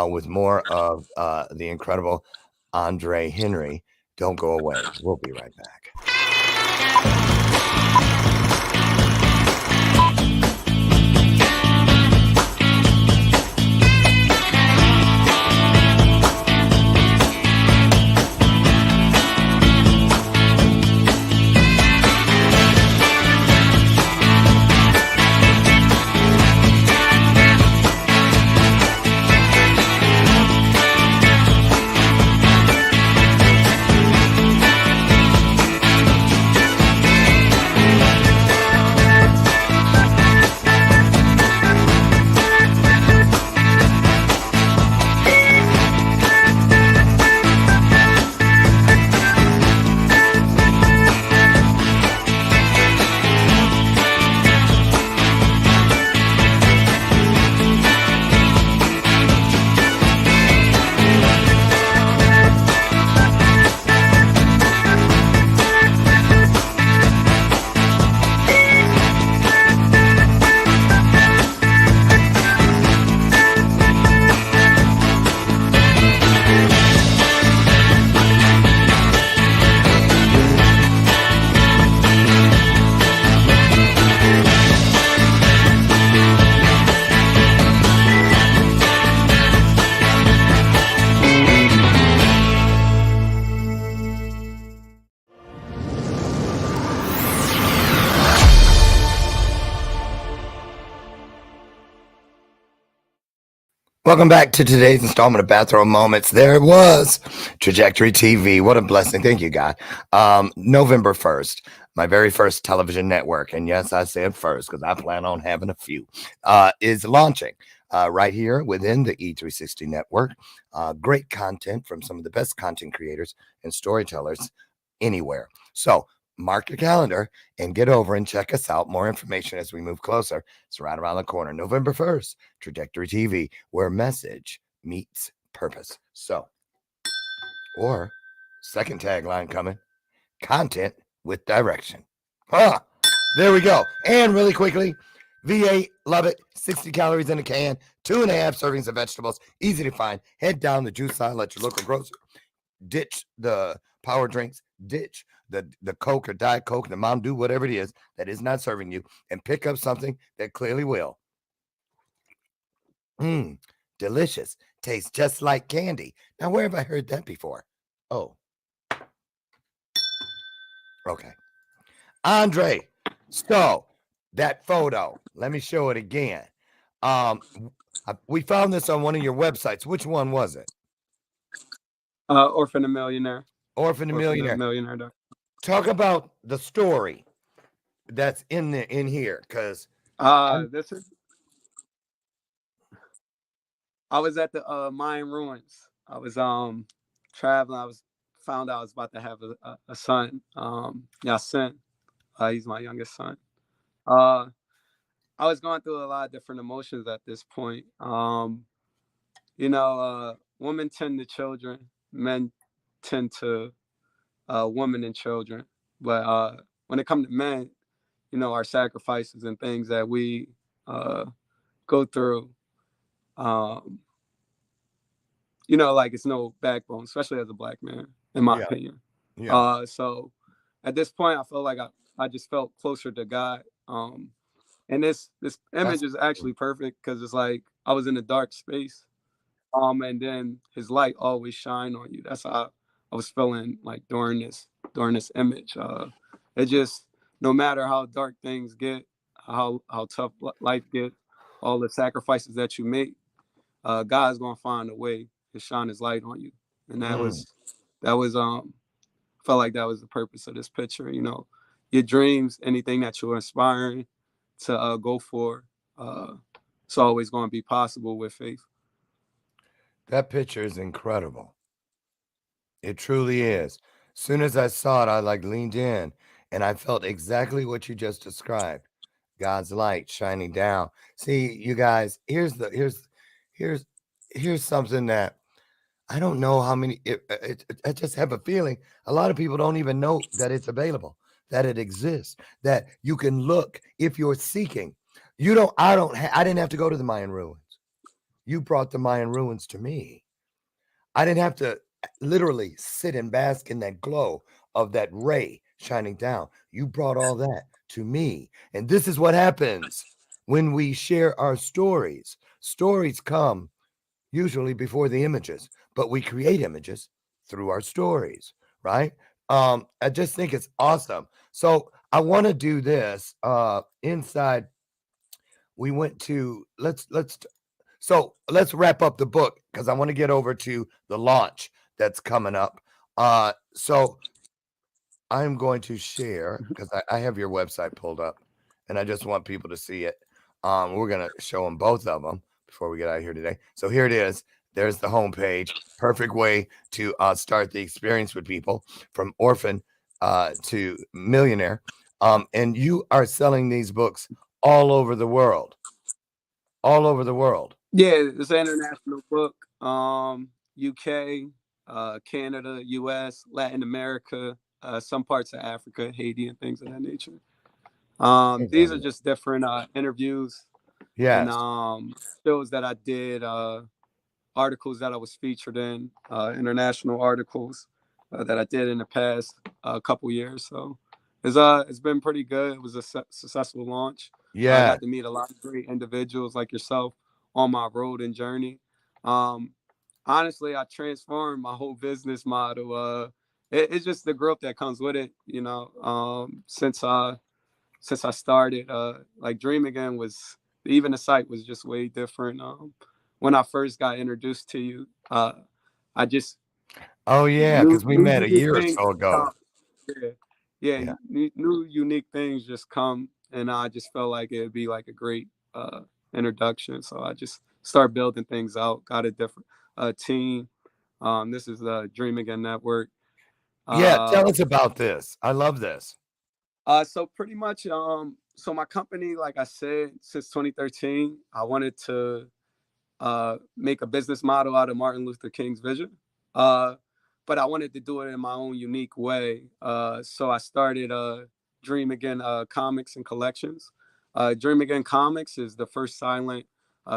with more of the incredible Andre Henry. Don't go away. We'll be right back. Welcome back to today's installment of Bathrobe Moments. There it was, Trajectory TV. What a blessing. Thank you, God. November 1st, my very first television network, and yes, I said first because I plan on having a few, is launching right here within the E360 network. Great content from some of the best content creators and storytellers anywhere. So mark your calendar and get over and check us out. More information as we move closer. It's right around the corner. November 1st, Trajectory TV, where message meets purpose. So, or second tagline coming, content with direction. Ah, there we go. And really quickly, V8, love it. 60 calories in a can, 2.5 servings of vegetables, easy to find. Head down the juice aisle at your local grocery. Ditch the power drinks, ditch the Coke or Diet Coke, the Mountain Dew, whatever it is that is not serving you, and pick up something that clearly will. Delicious. Tastes just like candy. Now, where have I heard that before? Oh, okay. Andre, so that photo, let me show it again. We found this on one of your websites. Which one was it? Orphan and Millionaire. Orphan and Millionaire. Millionaire. Talk about the story that's in here, because this is. I was at the Mayan ruins. I was traveling. I found out I was about to have a son. Yasin. He's my youngest son. I was going through a lot of different emotions at this point. Women tend to children, men tend to women and children. But when it comes to men, our sacrifices and things that we go through, like it's no backbone, especially as a Black man, in my opinion. Yeah. So at this point, I felt like I just felt closer to God. And this image is actually perfect because it's like I was in a dark space. And then his light always shine on you. That's how I was feeling like during this image. It just, no matter how dark things get, how tough life gets, all the sacrifices that you make, God's gonna find a way to shine his light on you. And that was felt like that was the purpose of this picture. Your dreams, anything that you're inspiring to go for, it's always going to be possible with faith. That picture is incredible. It truly is. Soon as I saw it, I leaned in and I felt exactly what you just described. God's light shining down. See, you guys, here's something that I don't know how many. I just have a feeling a lot of people don't even know that it's available, that it exists, that you can look if you're seeking. I didn't have to go to the Mayan ruins. You brought the Mayan ruins to me. I didn't have to literally sit and bask in that glow of that ray shining down. You brought all that to me. And this is what happens when we share our stories. Stories come usually before the images, but we create images through our stories, right? I just think it's awesome. So I want to do this inside. We went to let's wrap up the book because I want to get over to the launch that's coming up. So I'm going to share because I have your website pulled up and I just want people to see it. We're going to show them both of them before we get out of here today. So here it is. There's the homepage. Perfect way to start the experience with people from orphan to millionaire. And you are selling these books all over the world. All over the world. Yeah, it's an international book. UK, Canada, US, Latin America, some parts of Africa, Haiti, and things of that nature. These are just different interviews and shows that I did, articles that I was featured in, international articles that I did in the past couple years. So it's been pretty good. It was a successful launch. I got to meet a lot of great individuals like yourself on my road and journey. Honestly, I transformed my whole business model. It's just the growth that comes with it, since I started. Like Dream Again was, even the site was just way different. when I first got introduced to you. I just Oh yeah, because we new met a unique year or things so just ago. come. Yeah, yeah, Yeah. new unique things just come, and I just felt like it'd be like a great introduction. So I just started building things out. Got a different team. This is the Dream Again Network. Yeah, Uh, tell us about this. I love this. so pretty much, so my company, like I said, since 2013, I wanted to make a business model out of Martin Luther King's vision. Uh, but I wanted to do it in my own unique way. So I started Dream Again Comics and Collections. Dream Again Comics is the first silent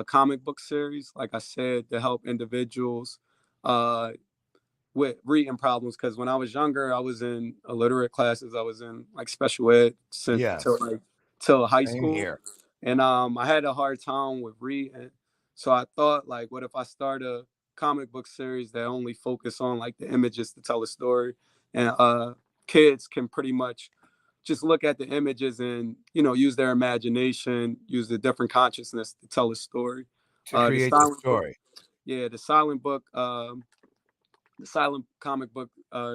comic book series, like I said, to help individuals uh, with reading problems. Because when I was younger, I was in illiterate classes. I was in like special ed till Yes. till high Same school, here. and I had a hard time with reading. So I thought, like, what if I start a comic book series that only focus on like the images to tell a story, and kids can pretty much just look at the images and use their imagination, use the different consciousness to tell a story. To The create the silent book, story. yeah, the silent book. The silent comic book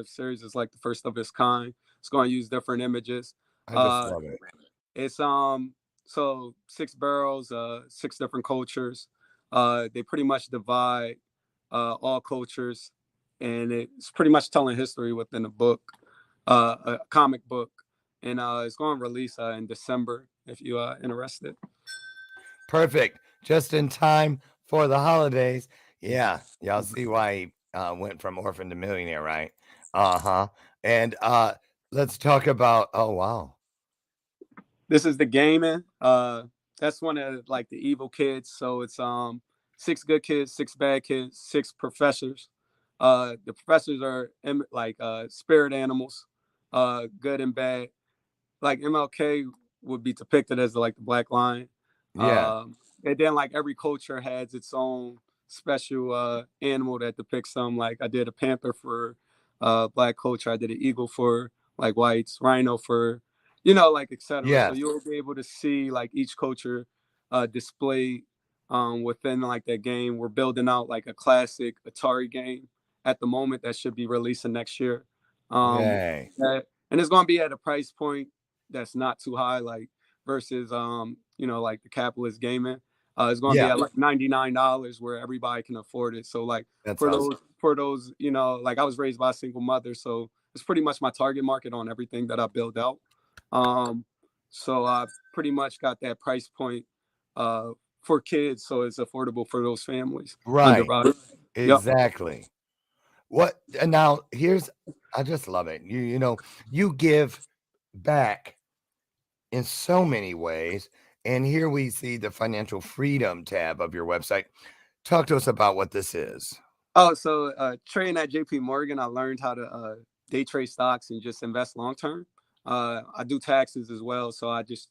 series is like the first of its kind. It's going to use different images. I just Uh, love it. it's so six barrels, six different cultures. They pretty much divide all cultures, and it's pretty much telling history within a book, a comic book, and it's going to release in December if you are interested. Perfect. Just in time for the holidays. Yeah. Y'all see why he went from orphan to millionaire, right? Uh-huh. And let's talk about, oh wow. This is the gaming. That's one of like the evil kids. So it's six good kids, six bad kids, six professors. The professors are like spirit animals, good and bad. Like MLK would be depicted as like the Black Lion. Yeah. And then like every culture has its own special animal that depicts them. Like I did a panther for black culture. I did an eagle for like whites, rhino for, like etc. So Yes. you'll be able to see like each culture displayed within like that game. We're building out like a classic Atari game at the moment that should be releasing next year. Yay. And it's going to be at a price point that's not too high, like versus like the capitalist gaming. It's going to be Yeah. at like $99 where everybody can afford it. So like That's for awesome. those like I was raised by a single mother, so it's pretty much my target market on everything that I build out. So I pretty much got that price point for kids, so it's affordable for those families. Right. Undervalued. Yep. Exactly. What and now here's I just love it. You give back in so many ways. And here we see the financial freedom tab of your website. Talk to us about what this is. Oh, so trading at JP Morgan, I learned how to day trade stocks and just invest long term. I do taxes as well, so I just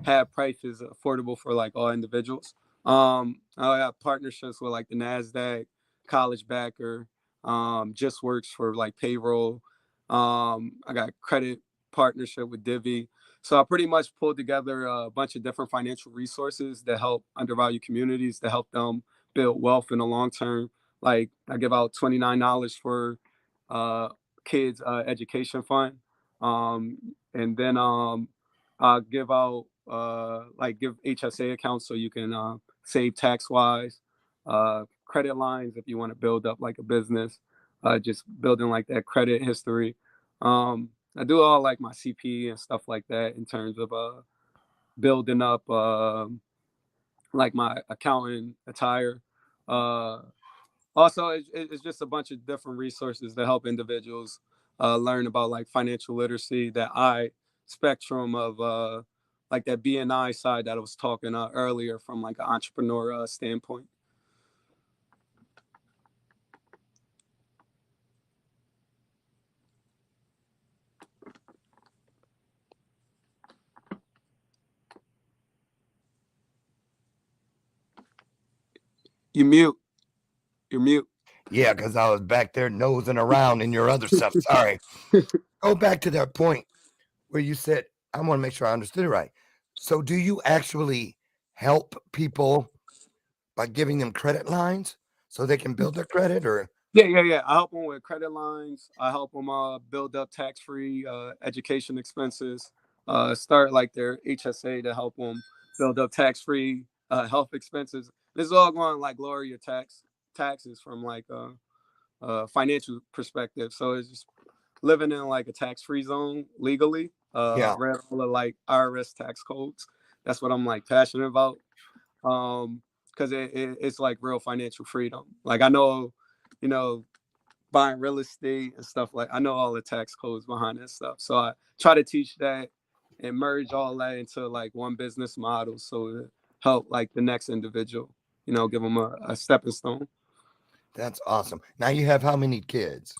have prices affordable for like all individuals. I have partnerships with like the Nasdaq, College Backer, just works for like payroll. I got credit partnership with Divvy. So I pretty much pulled together a bunch of different financial resources that help undervalued communities to help them build wealth in the long term. Like I give out $29 for uh, kids education fund, and then I give out like give HSA accounts so you can save tax wise, credit lines if you want to build up like a business, just building like that credit history. I do all like my CP and stuff like that in terms of building up like my accounting attire. Uh, Also, it's just a bunch of different resources to help individuals learn about like financial literacy, that I spectrum of like that BNI side that I was talking earlier from like an entrepreneur standpoint. You mute. You're mute. Yeah, because I was back there nosing around in your other stuff. Sorry. Go back to that point where you said, I want to make sure I understood it right. So, do you actually help people by giving them credit lines so they can build their credit, or Yeah. I help them with credit lines. I help them build up tax-free education expenses. Start like their HSA to help them build up tax-free health expenses. This is all going like lower your taxes from like financial perspective. So it's just living in like a tax-free zone legally. yeah. I've read all the like IRS tax codes. That's what I'm like passionate about. Because it's like real financial freedom. Like I know, you know, buying real estate and stuff like I know all the tax codes behind that stuff. So I try to teach that and merge all that into like one business model so to help like the next individual, give them a stepping stone. That's awesome. Now you have how many kids?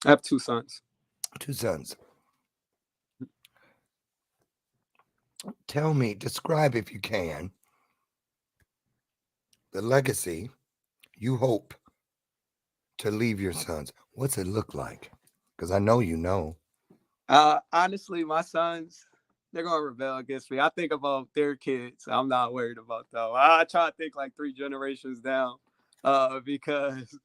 I have 2 sons. 2 sons. Tell me, describe if you can, the legacy you hope to leave your sons. What's it look like? Because I know you know. Honestly, my sons, they're gonna rebel against me. I think about their kids. I'm not worried about them. I try to think like 3 generations down, because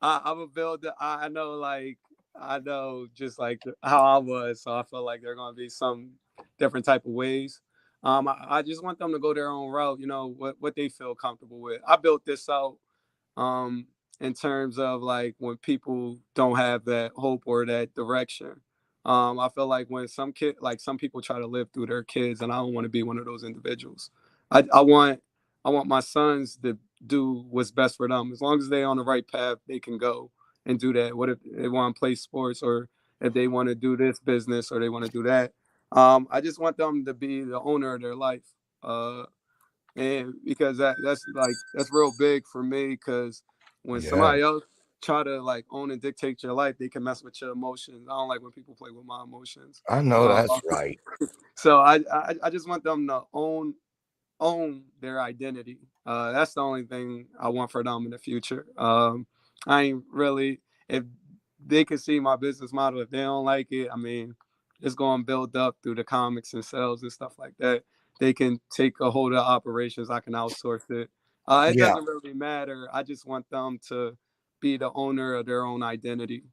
I'm a builder. I know just like how I was, so I feel like they're gonna be some different type of ways. I just want them to go their own route. What they feel comfortable with. I built this out um, in terms of like when people don't have that hope or that direction. I feel like when some people try to live through their kids, and I don't want to be one of those individuals. I want my sons to do what's best for them. As long as they're on the right path, they can go and do that. What if they want to play sports, or if they want to do this business, or they want to do that? I just want them to be the owner of their life. And because that's real big for me, because when Yeah, somebody else try to like own and dictate your life, they can mess with your emotions. I don't like when people play with my emotions. I know uh, that's right. so I just want them to own their identity. That's the only thing I want for them in the future. I ain't really, if they can see my business model, if they don't like it, I mean, it's going to build up through the comics and sales and stuff like that. They can take a hold of operations. I can outsource it. It Yeah, doesn't really matter. I just want them to be the owner of their own identity.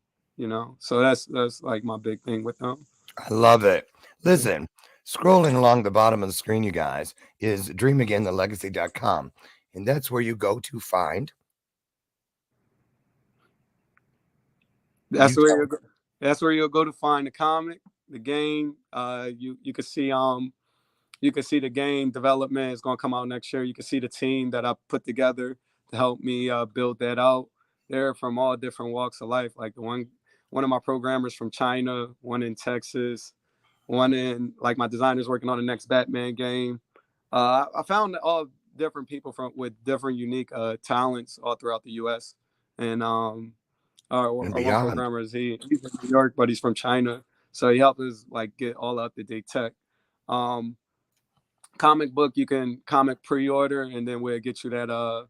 So that's like my big thing with them. I love it. Listen, scrolling along the bottom of the screen, you guys, is dreamagainthelegacy.com. And that's where you go to find That's you where tell you go. That's where you'll go to find the comic, the game. You can see the game development is going to come out next year. You can see the team that I put together to help me build that out. They're from all different walks of life. Like one of my programmers from China, one in Texas, one in like my designers working on the next Batman game. I found all different people from with different unique talents all throughout the U.S. And and our one beyond. programmer he's from New York, but he's from China, so he helped us like get all up to date tech. Um, Comic book, you can comic pre-order, and then we'll get you that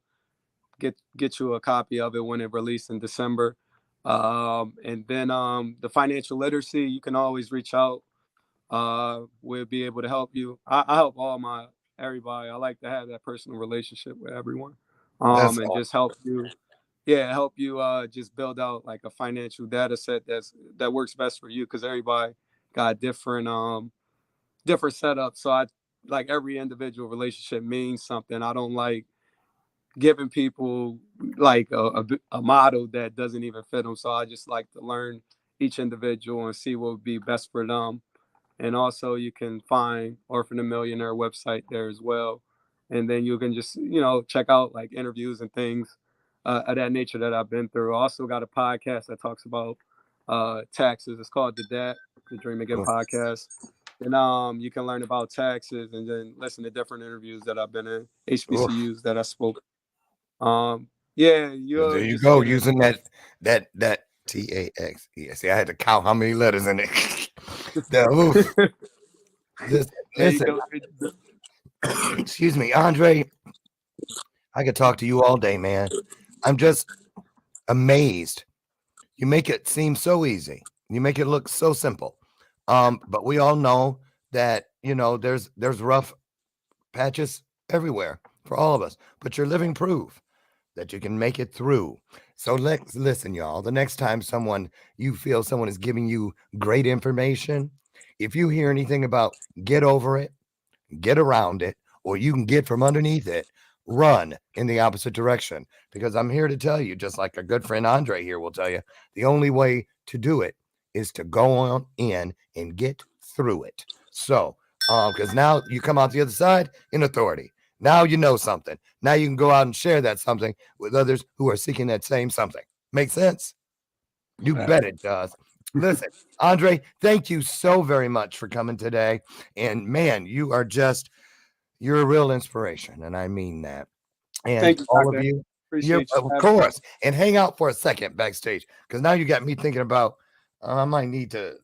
get you a copy of it when it released in December. And then the financial literacy, you can always reach out. We'll be able to help you. I help everybody. I like to have that personal relationship with everyone, That's and all. just help you. Yeah, help you just build out like a financial data set that works best for you, because everybody got different setups. So I like every individual relationship means something. I don't like giving people like a model that doesn't even fit them. So I just like to learn each individual and see what would be best for them. And also you can find Orphan the Millionaire website there as well. And then you can just, check out like interviews and things of that nature that I've been through. I also got a podcast that talks about taxes. It's called the Dream Again Oh, podcast. And you can learn about taxes and then listen to different interviews that I've been in, oof. HBCUs that I spoke. Yeah, There you'll you just go, get it. using that TAX. Yeah, see, I had to count how many letters in it. The oof. Listen, There you listen. go. Excuse me, Andre. I could talk to you all day, man. I'm just amazed. You make it seem so easy. You make it look so simple. But we all know that there's rough patches everywhere. for all of us, but you're living proof that you can make it through. So let's listen, y'all. The next time you feel someone is giving you great information, if you hear anything about get over it, get around it, or you can get from underneath it, run in the opposite direction. Because I'm here to tell you, just like a good friend Andre here will tell you, the only way to do it is to go on in and get through it. So, because now you come out the other side in authority. Now you know something. Now you can go out and share that something with others who are seeking that same something. Make sense? You bet it does. Listen, Andre, thank you so very much for coming today. And man, you're a real inspiration. And I mean that. And Thank you, all Doctor. of you, Appreciate you. of course. And hang out for a second backstage, because now you got me thinking about, I might need to,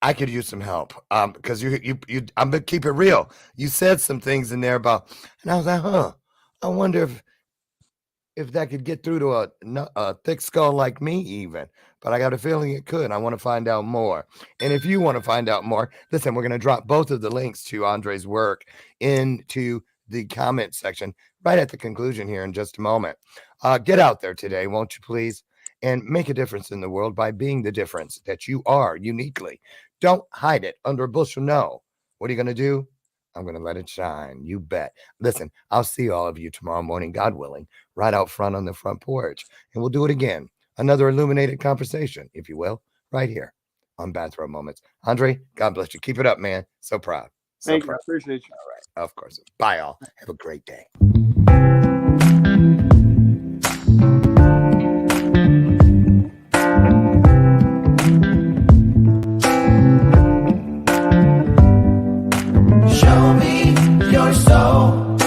I could use some help. Because I'm gonna keep it real. You said some things in there about, and I was like, I wonder if that could get through to a thick skull like me even. But I got a feeling it could. I want to find out more. And if you want to find out more, listen, we're going to drop both of the links to Andre's work into the comment section right at the conclusion here in just a moment. Get out there today, won't you please? And make a difference in the world by being the difference that you are uniquely. Don't hide it under a bushel. No. What are you going to do? I'm going to let it shine. You bet. Listen, I'll see all of you tomorrow morning, God willing, right out front on the front porch. And we'll do it again. Another illuminated conversation, if you will, right here on Bathrobe Moments. Andre, God bless you. Keep it up, man. So proud. Thank you. I appreciate you. All right. Of course. Bye, all. Have a great day. Show me your soul.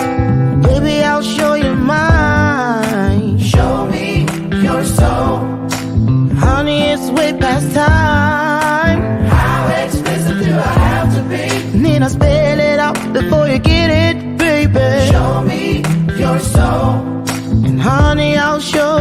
Baby, I'll show you mine. Show me your soul. Honey, it's way past time. How expensive do I have to be? Need I spell it out before you get it, baby? Show me your soul. And honey, I'll show